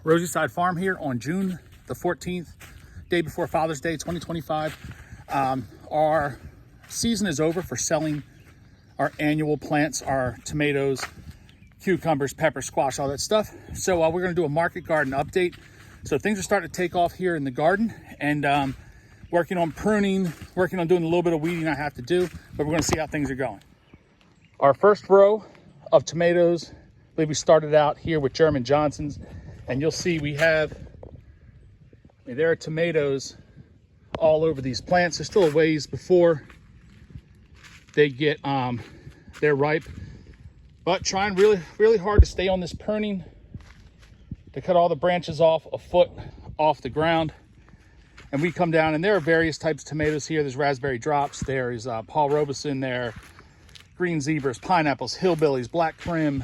Rosieside Farm here on June the 14th, day before Father's Day 2025. Our season is over for selling our annual plants, our tomatoes, cucumbers, peppers, squash, all that stuff. So we're going to do a market garden update. So things are starting to take off here in the garden, and working on pruning, working on doing a little bit of weeding I have to do, but we're going to see how things are going. Our first row of tomatoes, I believe we started out here with German Johnsons, and you'll see we have, there are tomatoes all over these plants. There's still a ways before they get, they're ripe, but trying really hard to stay on this pruning to cut all the branches off a foot off the ground. And we come down, and there are various types of tomatoes here. There's raspberry drops, there's Paul Robeson there, green zebras, pineapples, hillbillies, black prim,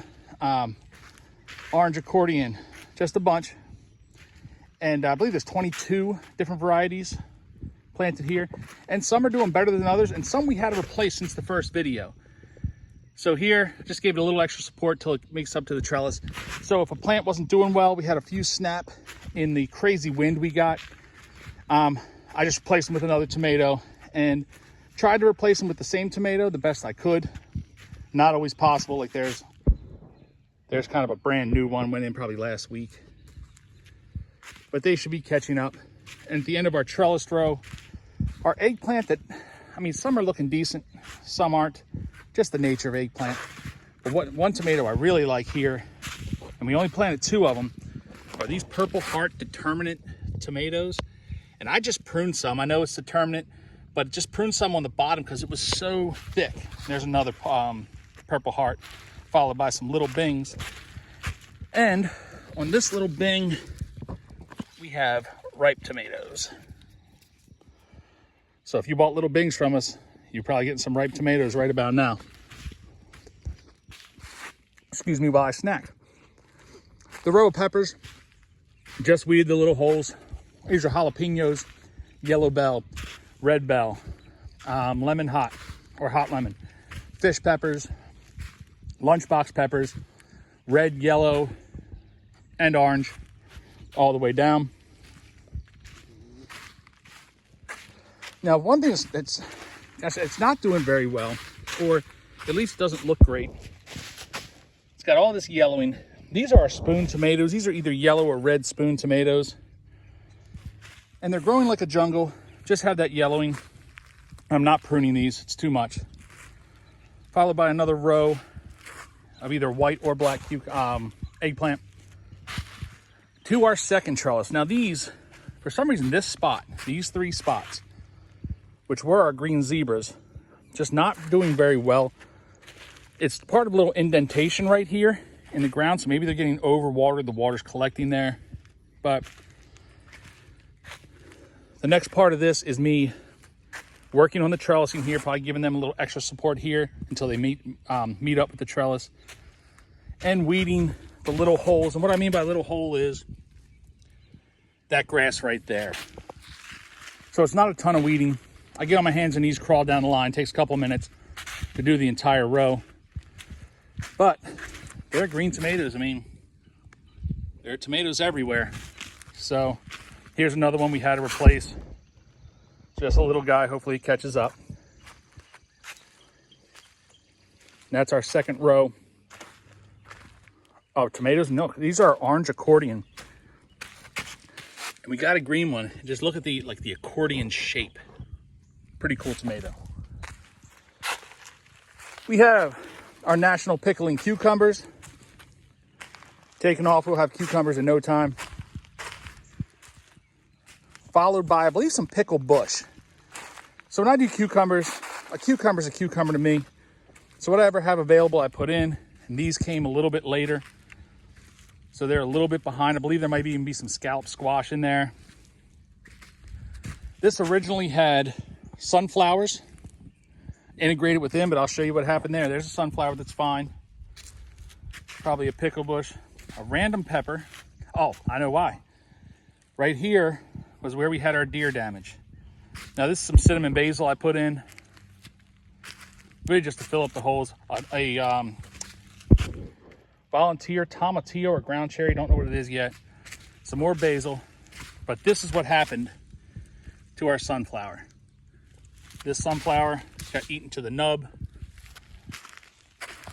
orange accordion, just a bunch. And I believe there's 22 different varieties planted here. And some are doing better than others, and some we had to replace since the first video. So here, just gave it a little extra support till it makes up to the trellis. So if a plant wasn't doing well, we had a few snap in the crazy wind we got. I just replaced them with another tomato and tried to replace them with the same tomato the best I could. Not always possible. Like there's kind of a brand new one, went in probably last week. But they should be catching up. And at the end of our trellis row, our eggplant that, I mean, some are looking decent, some aren't. Just the nature of eggplant. But one tomato I really like here, and we only planted 2 of them, are these Purple Heart Determinate tomatoes. And I just pruned some. I know it's determinate, but just pruned some on the bottom because it was so thick. There's another Purple Heart, followed by some little Bings. And on this little Bing, we have ripe tomatoes. So if you bought little Bings from us, you're probably getting some ripe tomatoes right about now. Excuse me while I snack. The row of peppers, just weeded the little holes. These are jalapenos, yellow bell, red bell, lemon hot, or hot lemon, fish peppers, lunchbox peppers, red, yellow, and orange, all the way down. Now, one thing that's it's not doing very well, or at least doesn't look great. It's got all this yellowing. These are our spoon tomatoes. These are either yellow or red spoon tomatoes. And they're growing like a jungle. Just have that yellowing. I'm not pruning these, it's too much. Followed by another row of either white or black eggplant. To our second trellis. Now these, for some reason, this spot, these 3 spots, which were our green zebras, just not doing very well. It's part of a little indentation right here in the ground, so maybe they're getting overwatered, the water's collecting there. But the next part of this is me working on the trellising here, probably giving them a little extra support here until they meet up with the trellis, and weeding the little holes. And what I mean by little hole is that grass right there. So it's not a ton of weeding. I get on my hands and knees, crawl down the line. It takes a couple minutes to do the entire row. But they're green tomatoes. I mean, there are tomatoes everywhere. So here's another one we had to replace. Just a little guy. Hopefully he catches up. And that's our second row of tomatoes. No, these are orange accordion. And we got a green one. Just look at the accordion shape. Pretty cool tomato. We have our national pickling cucumbers. Taking off, we'll have cucumbers in no time. Followed by, I believe, some pickle bush. So when I do cucumbers, a cucumber's a cucumber to me. So whatever I have available, I put in. And these came a little bit later. So they're a little bit behind. I believe there might even be some scallop squash in there. This originally had sunflowers integrated with them, but I'll show you what happened there. There's a sunflower that's fine. Probably a pickle bush, a random pepper. Oh, I know why. Right here was where we had our deer damage. Now this is some cinnamon basil I put in, really just to fill up the holes. A volunteer tomatillo or ground cherry, don't know what it is yet. some more basil. But this is what happened to our sunflower. This sunflower got eaten to the nub.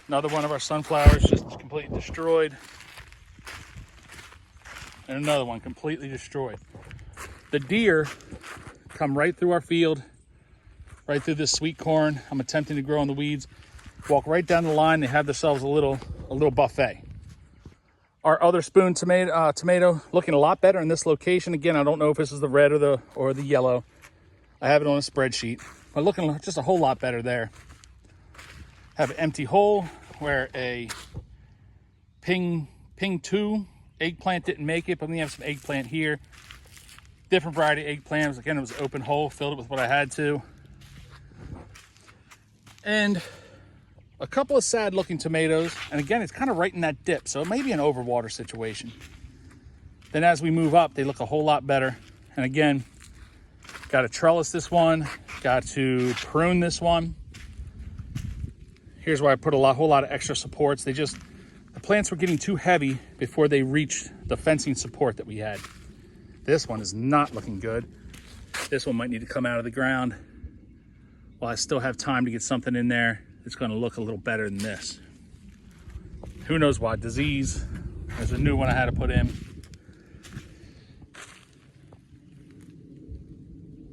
Another one of our sunflowers just completely destroyed. And another one completely destroyed. The deer come right through our field, right through this sweet corn I'm attempting to grow in the weeds, walk right down the line. They have themselves a little buffet. Our other spoon tomato looking a lot better in this location. Again, I don't know if this is the red or the yellow. I have it on a spreadsheet, but looking just a whole lot better there. Have an empty hole where a ping 2 eggplant didn't make it, but we have some eggplant here. Different variety eggplant. Again, it was an open hole, filled it with what I had to. And a couple of sad looking tomatoes. And again, it's kind of right in that dip, so it may be an overwater situation. Then as we move up, they look a whole lot better. And again, got to trellis this one, got to prune this one. Here's where I put a whole lot of extra supports. The plants were getting too heavy before they reached the fencing support that we had. This one is not looking good. This one might need to come out of the ground while I still have time to get something in there that's going to look a little better than this. Who knows why? Disease. There's a new one I had to put in.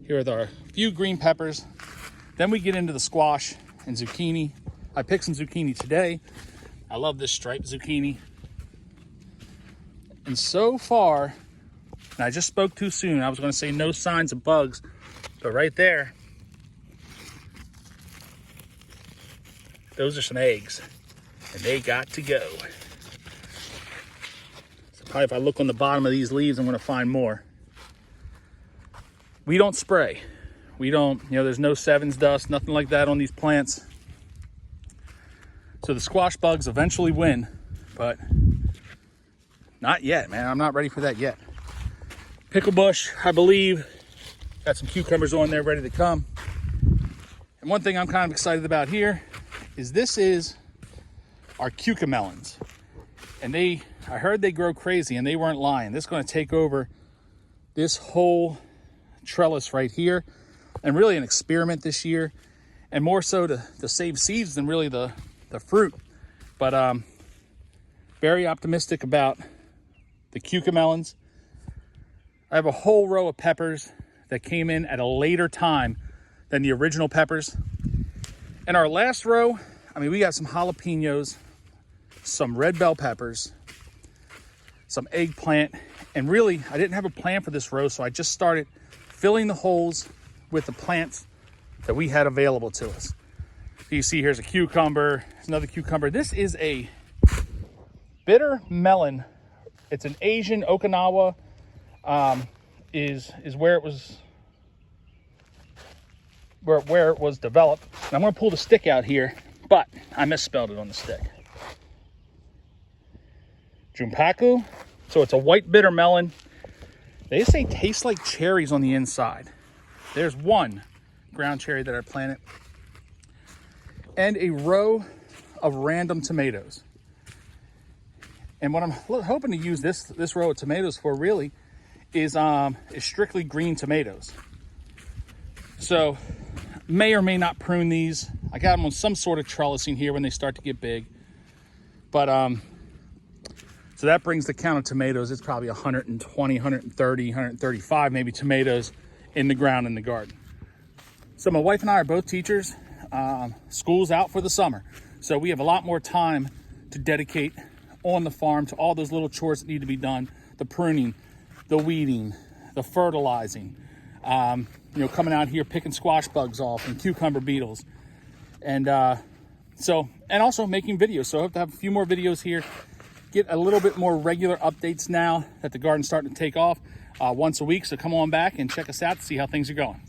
Here are our few green peppers. Then we get into the squash and zucchini. I picked some zucchini today. I love this striped zucchini. And so far, and I just spoke too soon. I was going to say no signs of bugs, but right there, those are some eggs, and they got to go. So probably if I look on the bottom of these leaves, I'm going to find more. We don't spray. We don't, there's no sevens dust, nothing like that on these plants. So the squash bugs eventually win, but not yet, man. I'm not ready for that yet. Pickle bush, I believe, got some cucumbers on there ready to come. And one thing I'm kind of excited about here is this is our cucamelons. And I heard they grow crazy, and they weren't lying. This is going to take over this whole trellis right here, and really an experiment this year, and more so to save seeds than really the fruit. But very optimistic about the cucamelons. I have a whole row of peppers that came in at a later time than the original peppers. And our last row, we got some jalapenos, some red bell peppers, some eggplant, and really I didn't have a plan for this row, so I just started filling the holes with the plants that we had available to us. You see here's a cucumber, there's another cucumber. This is a bitter melon. It's an Asian Okinawa, is where it was developed. And I'm gonna pull the stick out here, but I misspelled it on the stick. Junpaku, so it's a white bitter melon. They say tastes like cherries on the inside. There's one ground cherry that I planted. And a row of random tomatoes. And what I'm hoping to use this row of tomatoes for really is strictly green tomatoes. So may or may not prune these. I got them on some sort of trellising here when they start to get big. But so that brings the count of tomatoes. It's probably 120, 130, 135 maybe tomatoes in the ground in the garden. So my wife and I are both teachers. School's out for the summer, so we have a lot more time to dedicate on the farm to all those little chores that need to be done: the pruning, the weeding, the fertilizing, coming out here picking squash bugs off and cucumber beetles, and also making videos. So I hope to have a few more videos here, get a little bit more regular updates now that the garden's starting to take off once a week. So come on back and check us out to see how things are going.